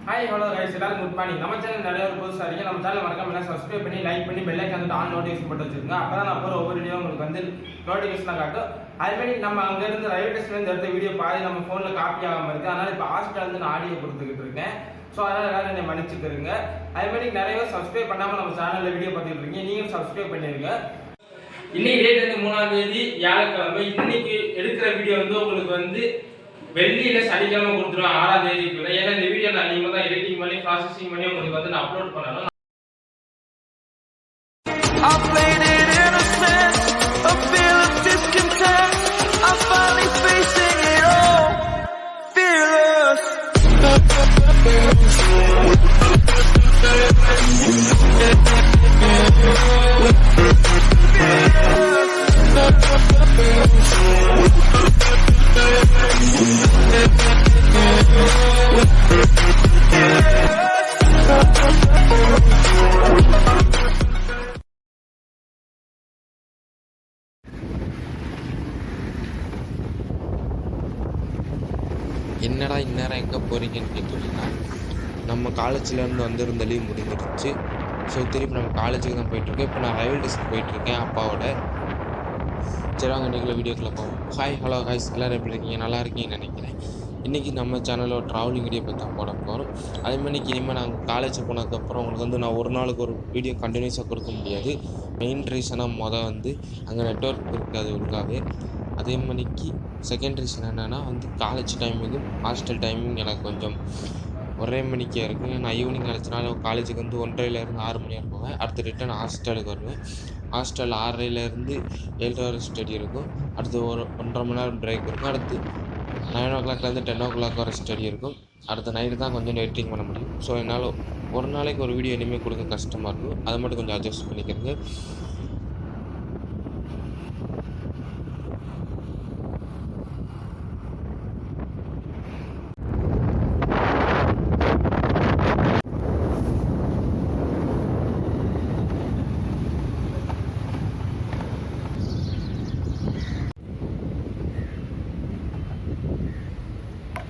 Hi hello guys, எல்லாரும் good morning. நம்ம channel நிறைய ஒரு புதுசாக இருக்கீங்க. நம்ம சேனல் மறக்காம சப்ஸ்கிரைப் பண்ணி லைக் பண்ணி பெல் ஐக்கான் ஆன் நோட்டிஃபிகேஷன் போட்டு வச்சிருங்க. அப்பதான் நான் போகிற ஒவ்வொரு வீடியோ உங்களுக்கு வந்து நோட்டிஃபிகேஷனாக காட்டும். அதுமாதிரி நம்ம அங்கேருந்து ரயில்வே ஸ்டேஷன்லேருந்து எடுத்த வீடியோ பாதி நம்ம ஃபோனில் காப்பி ஆகாமல் இருக்குது. அதனால் இப்போ ஹாஸ்பிட்டல் வந்து நான் ஆடியோ கொடுத்துக்கிட்டு இருக்கேன். ஸோ அதனால் எல்லாரும் என்னை மன்னிச்சுக்கிறீங்க. அதுமாதிரி நிறைய பேர் சப்ஸ்கிரைப் பண்ணாமல் நம்ம சேனலில் வீடியோ பார்த்துட்டு இருக்கீங்க. நீங்களும் சப்ஸ்கிரைப் பண்ணிடுங்க. இன்னைக்கு டேட் வந்து 3ஆம் தேதி வியாழக்கிழமை. இன்னைக்கு எடுக்கிற வீடியோ வந்து உங்களுக்கு வந்து வெள்ளியில சனிக்கிழமை கொடுத்துருவேன் 6ஆம் தேதிக்குள்ள. ஏன்னா இந்த வீடியோ நான் நீங்க தான் எடிட்டிங் பண்ணி ப்ராசஸிங் பண்ணி உங்களுக்கு வந்து நான் அப்லோட் பண்ணணும். என்னடா இந்நேரம் எங்கே போகிறீங்கன்னு கேட்டீங்கன்னா, நம்ம காலேஜ்லேருந்து வந்திருந்த லீவ் முடிஞ்சிருச்சு. ஸோ திருப்பி நம்ம காலேஜுக்கு தான் போயிட்டுருக்கேன். இப்போ நான் ரயில்வே ஸ்டேஷன் போயிட்டுருக்கேன் அப்பாவோட. சரி வாங்க இன்றைக்கி வீடியோக்குள்ளே போவோம். ஹாய் ஹலோ ஹாய்ஸ், எல்லோரும் எப்படி இருக்கீங்க? நல்லா இருக்கீங்கன்னு நினைக்கிறேன். இன்றைக்கி நம்ம சேனலில் ஒரு ட்ராவலிங் வீடியோ பற்றி தான் போட போகிறோம். அதேமாதிரி இனிமேல் நாங்கள் காலேஜ் போனதுக்கப்புறம் உங்களுக்கு வந்து நான் ஒரு நாளுக்கு ஒரு வீடியோ கண்டினியூஸாக கொடுக்க முடியாது. மெயின் ரீசனாக வந்து அங்கே நெட்ஒர்க் இருக்காது ஒழுங்காகவே. அதே மணிக்கு செகண்ட் ரீசன் என்னென்னா வந்து காலேஜ் டைமிங்கும் ஹாஸ்டல் டைமிங் எனக்கு கொஞ்சம் ஒரே மணிக்கே இருக்குது. நான் ஈவினிங் கிடச்சினால காலேஜுக்கு வந்து 1:30 6 மணி வரை போவேன். அடுத்து ரிட்டன் ஹாஸ்டலுக்கு வருவேன். ஹாஸ்டல் 6:30 7 வரை ஸ்டடி இருக்கும். அடுத்து ஒரு 1.5 மணி நேரம் பிரேக் இருக்கும். அடுத்து 9 o'clock 10 o'clock வரை ஸ்டடி இருக்கும். அடுத்த நைட்டு தான் கொஞ்சம் எடிட்டிங் பண்ண முடியும். ஸோ என்னால் ஒரு நாளைக்கு ஒரு வீடியோ இனிமேல் கொடுக்க கஷ்டமாக இருக்கும். அதை மட்டும் கொஞ்சம் அட்ஜஸ்ட் பண்ணிக்கிறேங்க.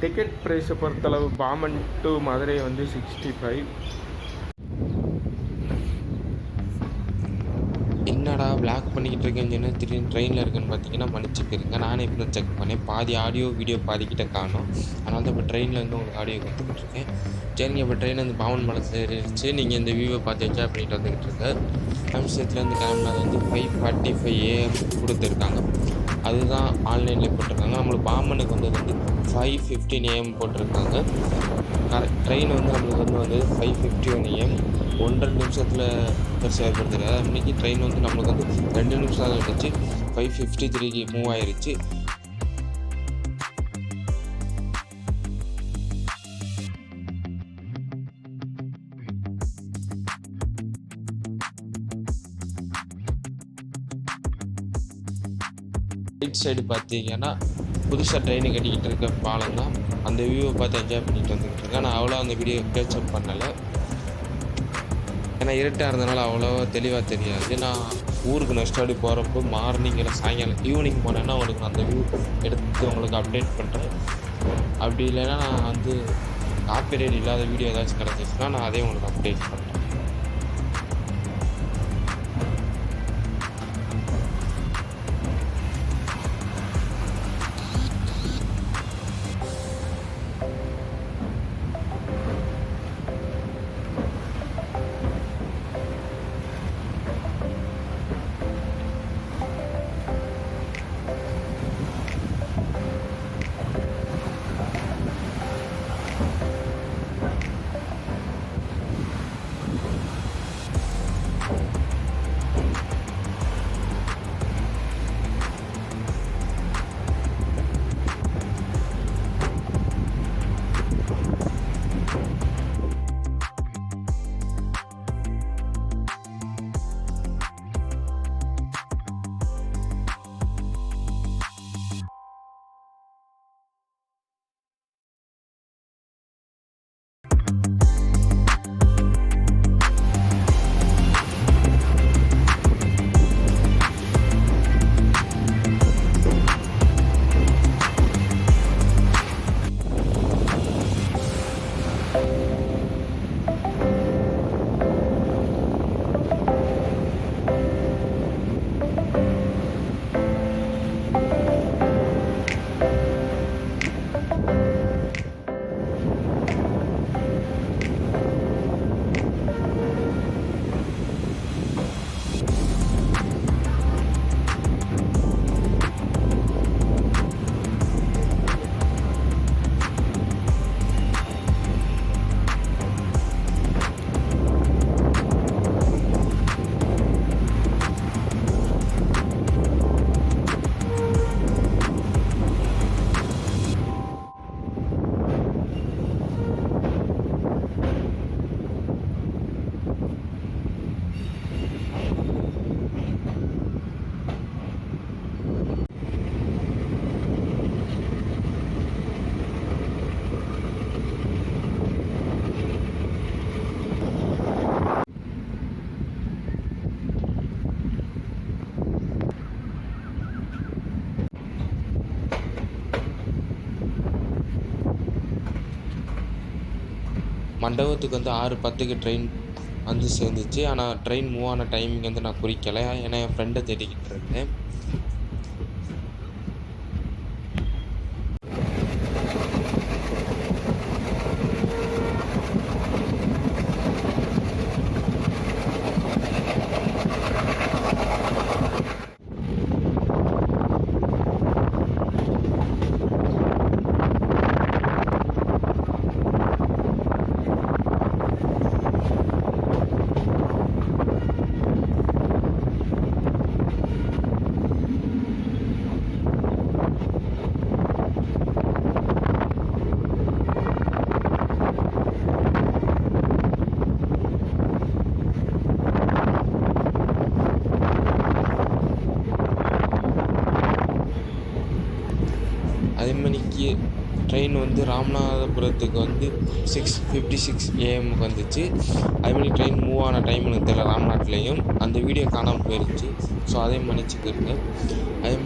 டிக்கெட் ப்ரைஸை பொறுத்தளவு பாம்பன் டு மதுரை வந்து 65. என்னடா பிளாக் பண்ணிக்கிட்டு இருக்கேன்னு சொன்னால் திடீர்னு ட்ரெயினில் இருக்குன்னு பார்த்தீங்கன்னா மன்னிச்சுக்கிறீங்க. நானே இப்போ தான் செக் பண்ணேன். பாதி ஆடியோ வீடியோ பாதிக்கிட்ட காணும். அதனால தான் இப்போ ட்ரெயினில் வந்து உங்களுக்கு ஆடியோ கொடுத்துக்கிட்டு இருக்கேன். சரிங்க, இப்போ ட்ரெயின் வந்து பாம்பன் மலத்தில் ஏறிடுச்சு. நீங்கள் இந்த வியூவை பார்த்து என்ஜாய் பண்ணிட்டு வந்துக்கிட்டு இருக்க. நிமிஷத்துலேருந்து கிளம்புனது வந்து 5:45 AM கொடுத்துருக்காங்க. அதுதான் ஆன்லைனில் போட்டிருக்காங்க. நம்மளுக்கு பாம்பனுக்கு வந்தது வந்து 5:15 AM போட்டிருக்காங்க. ட்ரெயின் வந்து நம்மளுக்கு வந்து 5:51 AM 1.5 நிமிஷத்தில் செயல்படுத்துகிறாங்க. இன்றைக்கி ட்ரெயின் வந்து நம்மளுக்கு வந்து 2 நிமிஷம் தான் இருந்துச்சு. 5:53க்கு மூவ் ஆயிடுச்சு. ரைட் சைடு பார்த்தீங்கன்னா புதுசாக ட்ரெயினை கட்டிக்கிட்டு இருக்க பாலம் தான். அந்த வியூவை பார்த்து என்ஜாய் பண்ணிட்டு வந்துக்கிட்டு இருக்கேன். நான் அவ்வளோ அந்த வீடியோ கேப்சர் பண்ணலை. ஏன்னா இருட்டாக இருந்தனால அவ்வளோவா தெளிவாக தெரியாது. நான் ஊருக்கு நெக்ஸ்ட் ஆடி போகிறப்போ மார்னிங் இல்லை சாயங்காலம் ஈவினிங் போனேன்னா உங்களுக்கு அந்த வியூ எடுத்து உங்களுக்கு அப்டேட் பண்ணுறேன். அப்படி இல்லைன்னா நான் வந்து காப்பிரைட் இல்லாத வீடியோ ஏதாச்சும் கிடச்சிச்சுன்னா நான் அதே உங்களுக்கு அப்டேட் பண்ணுறேன். மண்டபத்துக்கு வந்து 6:10க்கு ட்ரெயின் வந்து சேர்ந்துச்சு. ஆனால் ட்ரெயின் மூவ் ஆன டைமிங் வந்து நான் குறிக்கலை, ஏன்னா என் ஃப்ரெண்டை தேடிக்கிட்டு இருந்தேன். அதே மணிக்கு ட்ரெயின் வந்து ராமநாதபுரத்துக்கு வந்து 6:56 AM வந்துச்சு. அதேமாதிரி ட்ரெயின் மூவ் ஆன டைம் எனக்கு தெரியல ராம்நாட்லேயும். அந்த வீடியோ காணாமல் போயிடுச்சு. ஸோ அதே மன்னிச்சுக்கிருங்க. அதே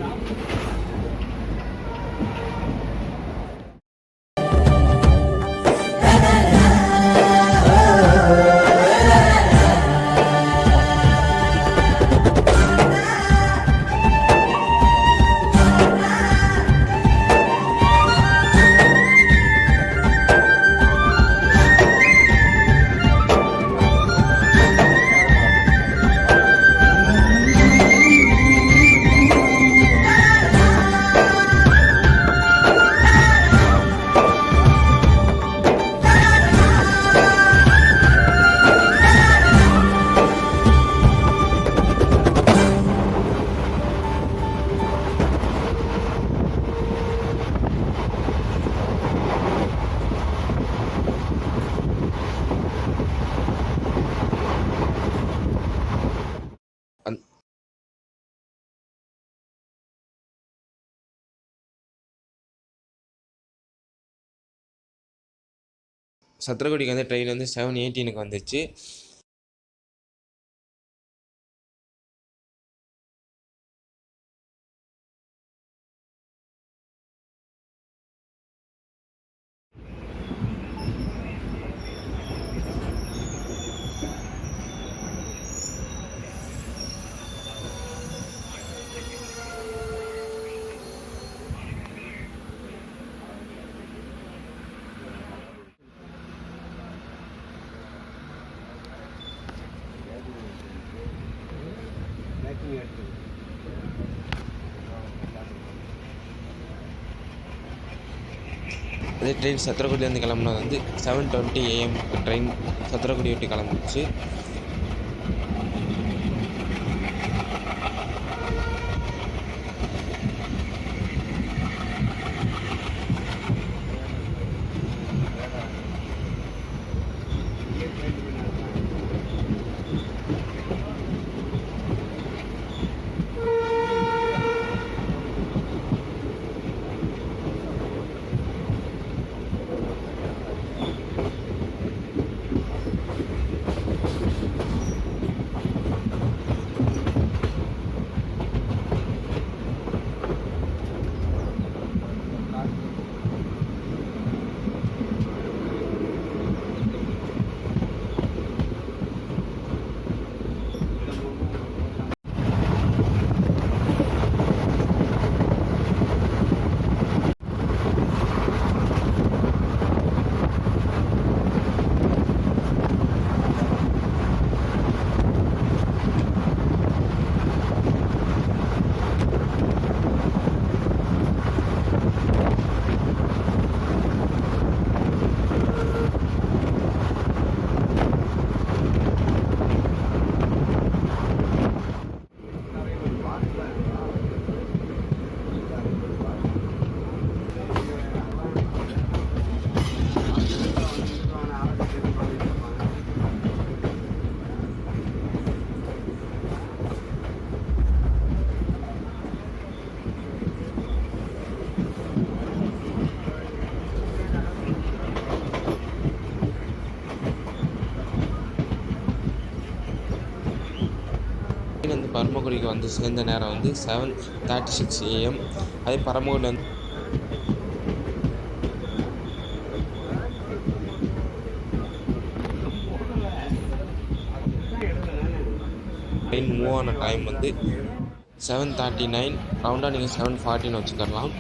சத்திரக்குடிக்கு வந்து ட்ரெயின் வந்து 7:18 வந்துச்சு. அதே ட்ரெயின் சத்திரக்குடியிலேருந்து கிளம்புனது வந்து 7:20 AM ட்ரெயின் சத்திரக்குடி விட்டு கிளம்பிச்சு. வந்து பரமக்குடிக்கு வந்து சேர்ந்த நேரம் வந்து 7:36 AM. அதே பரமக்குடியில் வந்து ட்ரெயின் மூவ் ஆன டைம் வந்து 7:39, ரவுண்டாக நீங்கள் 7:40 வச்சுக்கலாம்.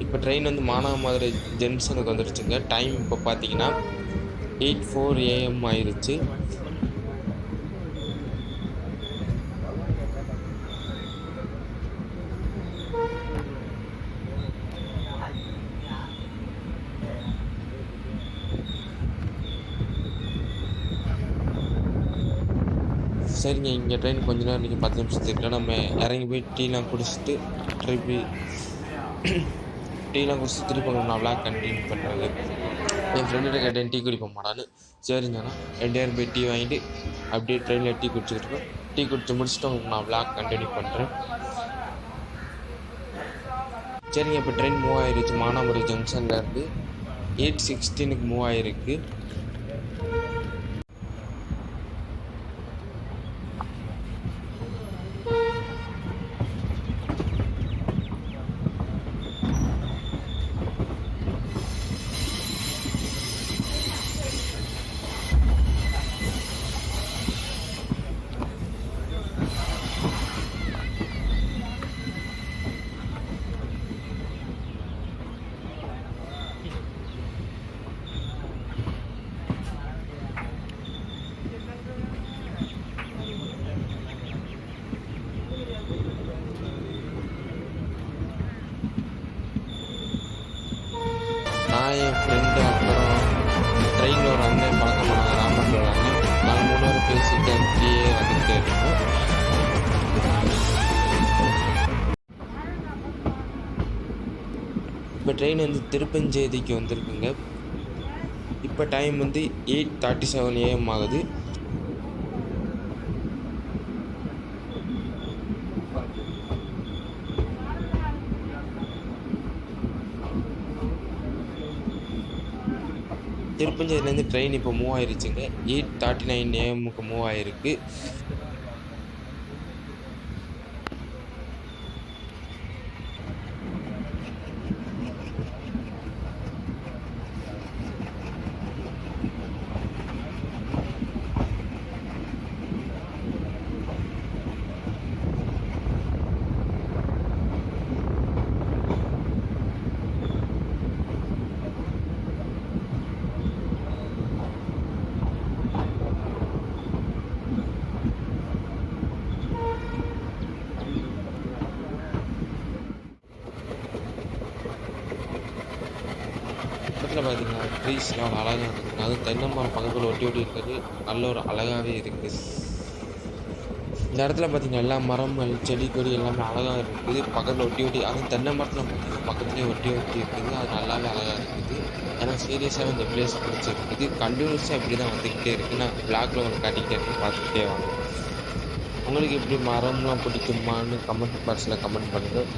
இப்போ ட்ரெயின் வந்து மானாமதுரை ஜங்ஷனுக்கு வந்துருச்சுங்க. டைம் இப்போ பார்த்தீங்கன்னா 8:04 AM ஆயிடுச்சு. சரிங்க, இங்கே ட்ரெயின் கொஞ்ச நேரம் நீங்கள் 10 நிமிஷத்துக்கு நம்ம இறங்கி போய் டீலாம் குடிச்சிட்டு திருப்பி திருப்பி நான் விளாக் கண்டினியூ பண்ணுறது. என் ஃப்ரெண்டுகிட்ட கேட்டேன் டீ குடிப்போம் மாடான்னு. சரிங்கண்ணா 2 பேரும் போய் டீ வாங்கிட்டு அப்படியே ட்ரெயினில் டீ குடிச்சிக்கிட்டு டீ குடிச்சு முடிச்சுட்டு உங்களுக்கு நான் விளாக் கண்டினியூ பண்ணுறேன். சரிங்க, இப்போ ட்ரெயின் மூவ் ஆகிருச்சு. மானாமதுரை ஜங்ஷன்லேருந்து 8:16 மூவ் ஆகிருக்கு. நான் என் ஃப்ரெண்டு அப்புறம் ட்ரெயினில் ஒரு அண்ணன் பழக்கம் பண்ணாங்க, ராமன் அண்ணன். நாங்கள் 3 பேர் பேசிட்டு அப்படியே வந்துக்கிட்டே இருக்கோம். இப்போ ட்ரெயின் வந்து திருப்பஞ்சேரிக்கு வந்திருக்குங்க. இப்போ டைம் வந்து 8:37 AM ஆகுது. திருப்பஞ்சேரியிலேருந்து ட்ரெயின் இப்போ மூவ் ஆயிருச்சுங்க. 8:39 AM மூவ் ஆயிருக்கு. பக்கத்தில் பார்த்தீங்கன்னா ட்ரீஸ்லாம் அழகாக இருக்குதுங்க. அதுவும் தென்னை மரம் பக்கத்தில் ஒட்டி இருக்கிறது நல்ல ஒரு அழகாகவே இருக்குது. இந்த இடத்துல பார்த்தீங்கன்னா எல்லா மரங்கள் செடி கொடி எல்லாமே அழகாக இருக்குது. பக்கத்தில் ஒட்டி அதுவும் தென்னை மரத்தில் பார்த்தீங்கன்னா பக்கத்துலேயே ஒட்டி இருக்குது. அது நல்லாவே அழகாக இருக்குது. எனக்கு சீரியஸாக இந்த பிளேஸ் பிடிச்சிருக்குது. கண்டினியூஸாக இப்படி தான் வந்துக்கிட்டே இருக்குது. நான் பிளாக்ல உங்களுக்கு காட்டிக்கிட்டே இருக்கேன், பார்த்துக்கிட்டே வாங்க. உங்களுக்கு இப்படி மரம்லாம் பிடிக்குமான்னு கமெண்ட் பாக்ஸில் கமெண்ட் பண்ணுங்கள்.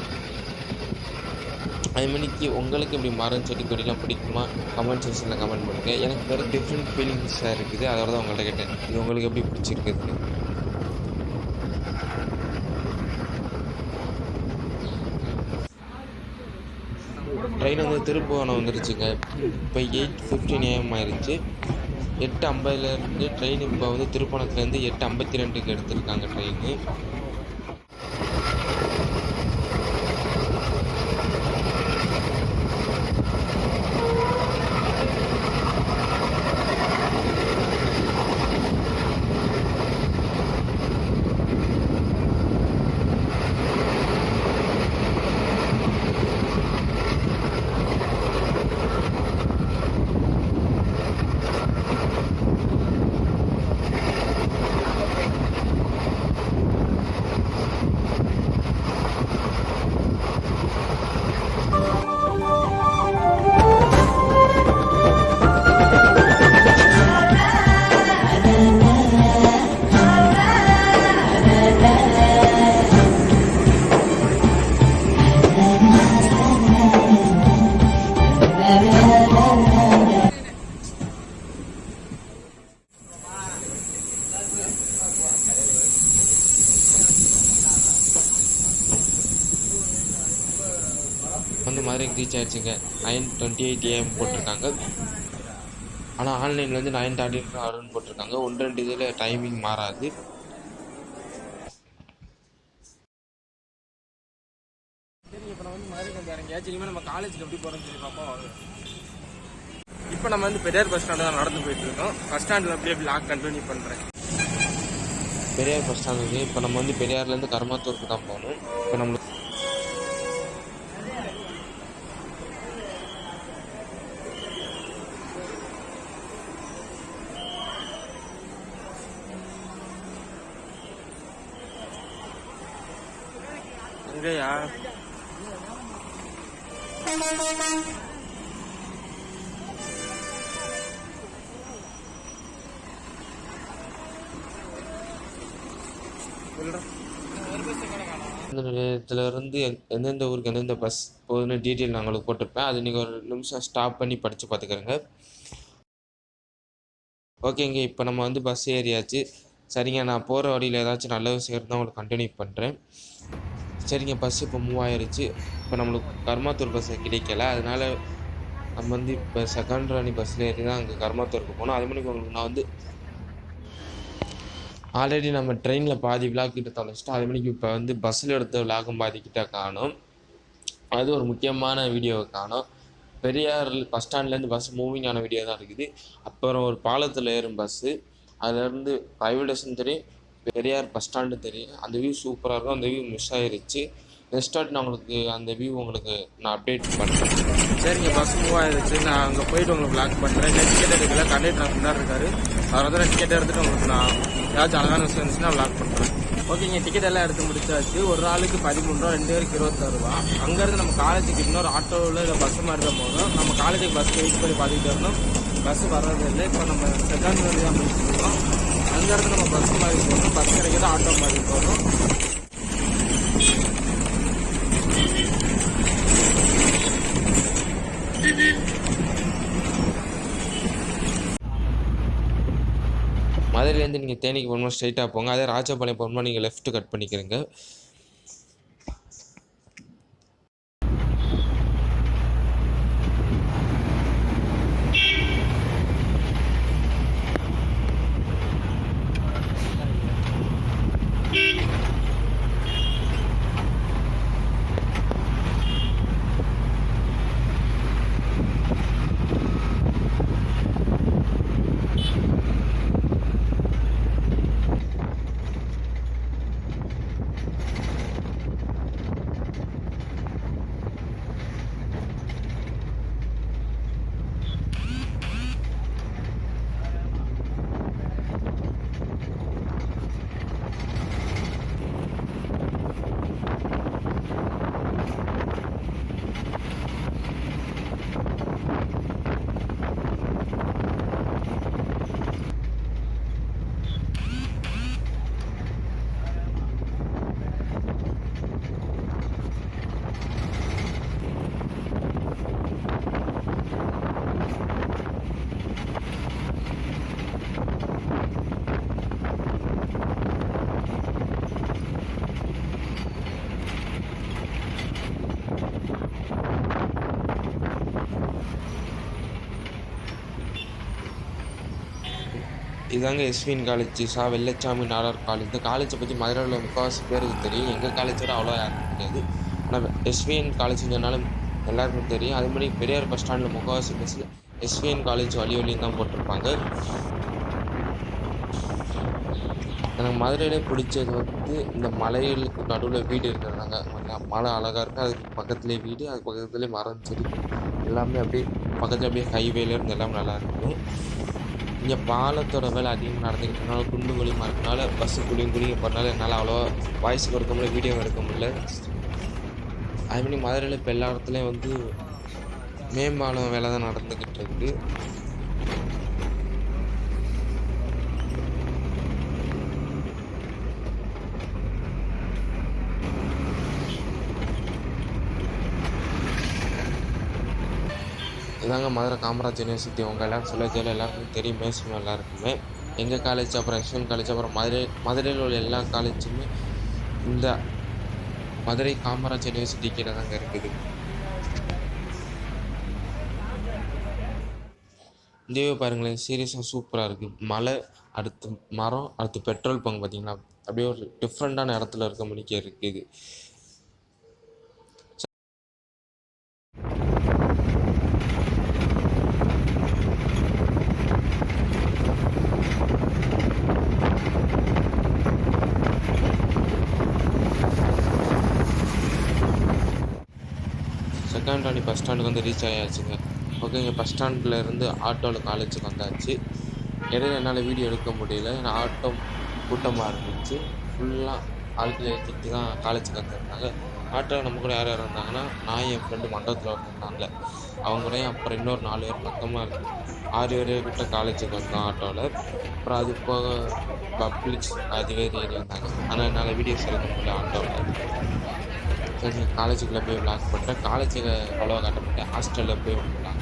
அதுமாதிரிக்கு உங்களுக்கு இப்படி மரம் செடி கொடிலாம் பிடிக்குமா கமெண்ட் செக்ஷனில் கமெண்ட் பண்ணுங்கள். எனக்கு வேறு டிஃப்ரெண்ட் ஃபீலிங்ஸாக இருக்குது, அதோட தான் உங்கள்கிட்ட கேட்டேன் இது உங்களுக்கு எப்படி பிடிச்சிருக்குது. ட்ரெயின் வந்து திருப்புவனம் வந்துருச்சுங்க. இப்போ 8:15 AM ஆயிடுச்சு. 8:50 ட்ரெயின் இப்போ வந்து திருப்புவனத்துலேருந்து 8:52 எடுத்திருக்காங்க ட்ரெயின். வந்து மதுரைக்கு ரீச் ஆகிடுச்சுங்க. 9:28 AM போட்டிருக்காங்க. ஆனால் ஆன்லைனில் வந்து 9:30 போட்டிருக்காங்க. 1-2 இதில் டைமிங் மாறாது. சரி, இப்போ நான் வந்து மதுரைக்கு வந்து இறங்கியாச்சு. இனிமேல் நம்ம காலேஜுக்கு எப்படி போகிறோம்னு சொல்லி பார்ப்போம். இப்போ நம்ம வந்து பெரியார் பஸ் ஸ்டாண்டு தான் நடந்து போயிட்டு இருக்கோம். பஸ் ஸ்டாண்டில் அப்படியே வ்ளாக் கண்டினியூ பண்ணுறேன். பெரியார் பஸ் ஸ்டாண்டுக்கு இப்போ நம்ம வந்து பெரியார்லேருந்து கருமாத்தூருக்கு தான் போகணும். இப்போ நம்மளுக்கு எங்கேயா இந்த நிலையத்திலேருந்து எந்தெந்த ஊருக்கு எந்தெந்த பஸ் போகுதுன்னு டீட்டெயில் நான் உங்களுக்கு போட்டிருப்பேன். அது நீங்கள் ஒரு நிமிஷம் ஸ்டாப் பண்ணி படித்து பார்த்துக்கிறேங்க. ஓகேங்க, இப்போ நம்ம வந்து பஸ் ஏறியாச்சு. சரிங்க, நான் போகிற வழியில் ஏதாச்சும் நல்ல விஷயம் இருந்தால் உங்களுக்கு கண்டினியூ பண்ணுறேன். சரிங்க, பஸ் இப்போ மூவ் ஆயிடுச்சு. இப்போ நம்மளுக்கு கருமாத்தூர் பஸ் கிடைக்கல, அதனால் நம்ம வந்து இப்போ செகண்ட் ராணி பஸ்ஸில் ஏறி தான் அங்கே கருமாத்தூருக்கு போனோம். அது மாதிரி உங்களுக்கு நான் வந்து ஆல்ரெடி நம்ம ட்ரெயினில் பாதி விளாக் கிட்ட தொலைச்சிட்டோம். அது மணிக்கு இப்போ வந்து பஸ்ஸில் எடுத்த விளாக்கும் பாதிக்கிட்ட காணும். அது ஒரு முக்கியமான வீடியோவை காணும். பெரியார் பஸ் ஸ்டாண்ட்லேருந்து பஸ் மூவிங் ஆன வீடியோ தான் இருக்குது. அப்புறம் ஒரு பாலத்தில் ஏறும் பஸ்ஸு, அதுலேருந்து ரயில்வே ஸ்டேஷன் தெரியும், பெரியார் பஸ் ஸ்டாண்டு தெரியும். அந்த வியூ சூப்பராக இருக்கும். அந்த வியூ மிஸ் ஆகிருச்சு. நெக்ஸ்ட் வாட்டி நான் உங்களுக்கு அந்த வியூ உங்களுக்கு நான் அப்டேட் பண்ணுறேன். சரிங்க, பஸ் மூவ் ஆயிடுச்சு. நான் அங்கே போயிட்டு உங்களுக்கு பிளாக் பண்ணுறேன். இல்லை டிக்கெட் எடுக்கல, கண்டக்டர் முன்னாடி இருக்காரு. அவர் வந்து டிக்கெட் எடுத்துகிட்டு உங்களுக்கு நான் ஏதாச்சும் அழகான விஷயம் இருந்துச்சுன்னா பிளாக் பண்ணுறேன். ஓகேங்க, டிக்கெட் எல்லாம் எடுத்து முடிச்சாச்சு. ஒரு ஆளுக்கு 13 ரூபா, 2 பேருக்கு 26 ரூபா. அங்கேருந்து நம்ம காலேஜுக்கு இன்னொரு ஆட்டோவில் இல்லை பஸ் மாதிரி தான் போகணும். நம்ம காலேஜுக்கு பஸ் வெயிட் பண்ணி பார்த்துக்கிட்டு இருந்தோம், பஸ் வர்றது இல்லை. இப்போ நம்ம செகண்ட் வழி தான் முடிச்சுருக்கோம். அங்கேருந்து நம்ம பஸ் மாதிரி போகணும், பஸ் கிடைக்கிறது ஆட்டோ மாதிரி போகணும். மதுரையிலேருந்து நீங்கள் தேனிக்கு போகணுமா ஸ்ட்ரைட்டாக போங்க. அதே ராஜபாளையம் போகணுமா நீங்கள் லெஃப்ட் கட் பண்ணிக்கிறீங்க. இதாங்க SVN college, Vellachami Nadar college. இந்த காலேஜை பற்றி மதுரையில் முக்கால்வாசி பேருக்கு தெரியும். எங்கள் காலேஜோட அவ்வளோ யாருக்கும் தெரியாது. ஆனால் எஸ்விஎன் காலேஜ்னால எல்லாருக்கும் தெரியும். அதே மாதிரி பெரியார் பஸ் ஸ்டாண்டில் முக்கால்வாசி பஸ்ஸில் எஸ்விஎன் காலேஜ் வழியும் தான் போட்டிருப்பாங்க. எனக்கு மதுரையிலே பிடிச்சது வந்து இந்த மலைகளுக்கு நடுவில் வீடு இருக்கிறதாங்க. மலை அழகாக இருக்குது, அதுக்கு பக்கத்துலேயே வீடு, அதுக்கு பக்கத்துலேயே மரம் செடி எல்லாமே அப்படியே பக்கத்தில் அப்படியே ஹைவேலேருந்து எல்லாமே நல்லா இருக்கும். இங்கே பாலத்தோட வேலை அதிகமாக நடந்துக்கிட்டனால குண்டு குழியமாக இருக்கனால பஸ்ஸு குடிங்க போகிறனால என்னால் அவ்வளோவா வாய்ஸ் கொடுக்க முடியல, வீடியோ எடுக்க முடியல. அதுமாதிரி மதுரையில் இப்போ எல்லா இடத்துலையும் வந்து மேம்பாலம் வேலை தான் நடந்துக்கிட்டு இருக்குது. இதாங்க மதுரை காமராஜ் யூனிவர்சிட்டி. உங்கள் எல்லோரும் சொல்ல எல்லாருக்குமே தெரியும், மேக்ஸிமம் எல்லாருக்குமே. எங்கள் காலேஜ், அப்புறம் எஸ்விஎன் காலேஜ், அப்புறம் மதுரையில் உள்ள எல்லா காலேஜுமே இந்த மதுரை காமராஜ் யூனிவர்சிட்டி கீழே தாங்க இருக்குது. இந்தியாவே பாருங்களேன், சீரியஸாக சூப்பராக இருக்குது. மலை, அடுத்து மரம், அடுத்து பெட்ரோல் பங்க் பார்த்தீங்கன்னா அப்படியே ஒரு டிஃப்ரெண்ட்டான இடத்துல இருக்க முடிக்க இருக்குது. செகண்டாணி பஸ் ஸ்டாண்டுக்கு வந்து ரீச் ஆகியாச்சுங்க. ஓகேங்க, பஸ் ஸ்டாண்டில் இருந்து ஆட்டோவில் காலேஜுக்கு வந்தாச்சு. இடையில என்னால் வீடியோ எடுக்க முடியல, ஏன்னா ஆட்டோ கூட்டமாக இருந்துச்சு. ஃபுல்லாக ஆட்களை ஏற்றிட்டு தான் காலேஜுக்கு வந்துருந்தாங்க. ஆட்டோவில் நம்ம கூட யார் யார் இருந்தாங்கன்னா, நான் என் ஃப்ரெண்டு மண்டபத்தில் இருந்தாங்க, அவங்களையும் அப்புறம் இன்னொரு 4 பேர் பக்கமாக இருக்குது. 6 பேர் கிட்ட காலேஜுக்கு வந்தோம் ஆட்டோவில். அப்புறம் அது போக பப்ளிக்ஸ் அது வேறு ஏறி வந்தாங்க. ஆனால் என்னால் வீடியோஸ் எடுக்க முடியல ஆட்டோவில். சரி, காலேஜுக்குள்ளே போய் விளாக் பண்ணுறேன். காலேஜுக்கு அவ்வளோவா காட்டப்பட்டேன், ஹாஸ்டலில் போய் விளாக்.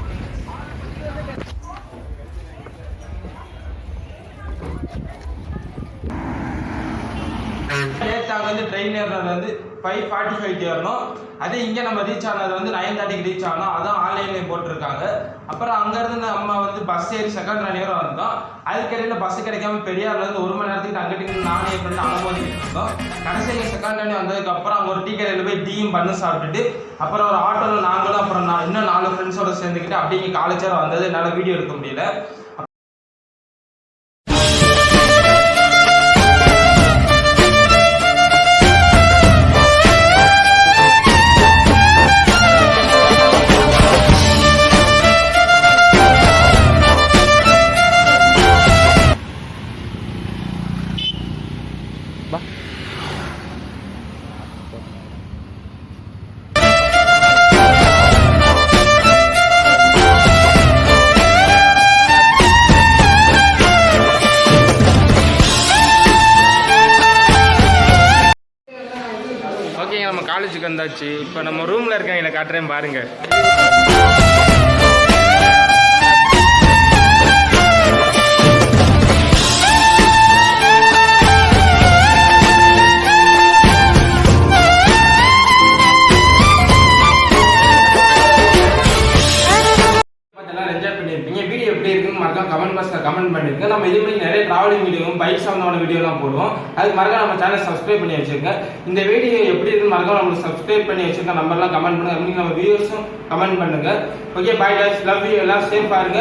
அங்கே வந்து ட்ரெயின் ஏறினது வந்து 5:45 ஏறணும். அதே இங்கே நம்ம ரீச் ஆனது வந்து 9:30 ரீச் ஆனோம். அதான் ஆன்லைன்லேயும் போட்டிருக்காங்க. அப்புறம் அங்கேருந்து நம்ம வந்து பஸ் ஏறி செகண்ட் நேரம் வந்தோம். அதுக்கிடையில் பஸ் கிடைக்காம பெரியார்லேருந்து 1 மணி நேரத்துக்கு அங்கிட்டு நானே ஃப்ரெண்டு அனுமதிக்கிட்டு இருந்தோம். கடைசியில் செகண்ட் அணி வந்ததுக்கப்புறம் அங்கே ஒரு டீ கடையில் போய் டீயும் பண்ணு சாப்பிட்டுட்டு அப்புறம் ஒரு ஆட்டோவில் நாங்களும் அப்புறம் இன்னும் 4 ஃப்ரெண்ட்ஸோடு சேர்ந்துக்கிட்டு அப்படியே இங்கே காலேஜாக வந்தது. என்னால் வீடியோ எடுக்க முடியல. காலேஜுக்கு வந்தாச்சு. இப்போ நம்ம ரூமில் இருக்கவங்களை காட்டுறேன் பாருங்க. என்ஜாய் பண்ணியிருப்பீங்க. வீடியோ எப்படி இருக்குன்னு மறக்காம கமெண்ட் பாக்ஸ்ல கமெண்ட் பண்ணிருங்க. நம்ம இதே மாதிரி நிறைய டிராவலிங் வீடியோவும் பைக் சம்பந்தமான வீடியோலாம் போடுவோம். அதுக்கு மறக்காம நம்ம சேனல் சப்ஸ்கிரைப் பண்ணி வச்சிருங்க. இந்த வீடியோ எப்படி இருக்குன்னு மறக்காம நம்மளுக்கு சப்ஸ்கிரைப் பண்ணி வச்சிருக்க நம்பர்லாம் கமெண்ட் பண்ணுங்க. நம்ம வியூவர்ஸும் கமெண்ட் பண்ணுங்க. Okay, bye guys, love you. எல்லாம் சேஃபா இருங்க.